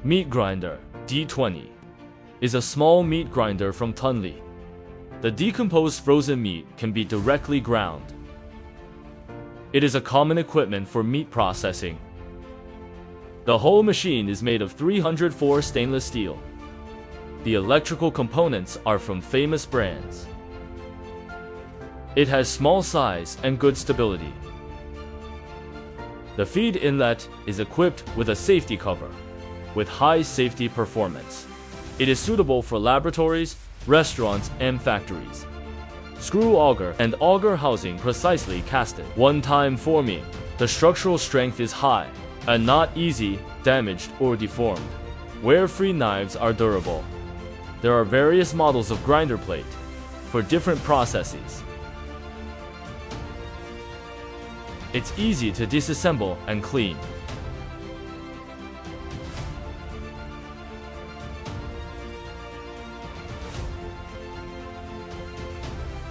Meat Grinder D20 is a small meat grinder from Tunli. The decomposed frozen meat can be directly ground. It is a common equipment for meat processing. The whole machine is made of 304 stainless steel. The electrical components are from famous brands. It has small size and good stability. The feed inlet is equipped with a safety cover, with high safety performance. It is suitable for laboratories, restaurants, and factories. Screw auger and auger housing precisely casted. One-time forming. The structural strength is high and not easy, damaged, or deformed. Wear-free knives are durable. There are various models of grinder plate for different processes. It's easy to disassemble and clean.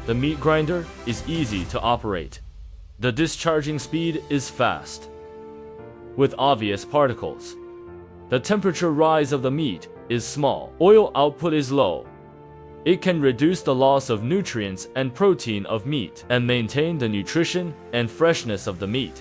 The meat grinder is easy to operate. The discharging speed is fast, with obvious particles. The temperature rise of the meat is small. Oil output is low. It can reduce the loss of nutrients and protein of meat and maintain the nutrition and freshness of the meat.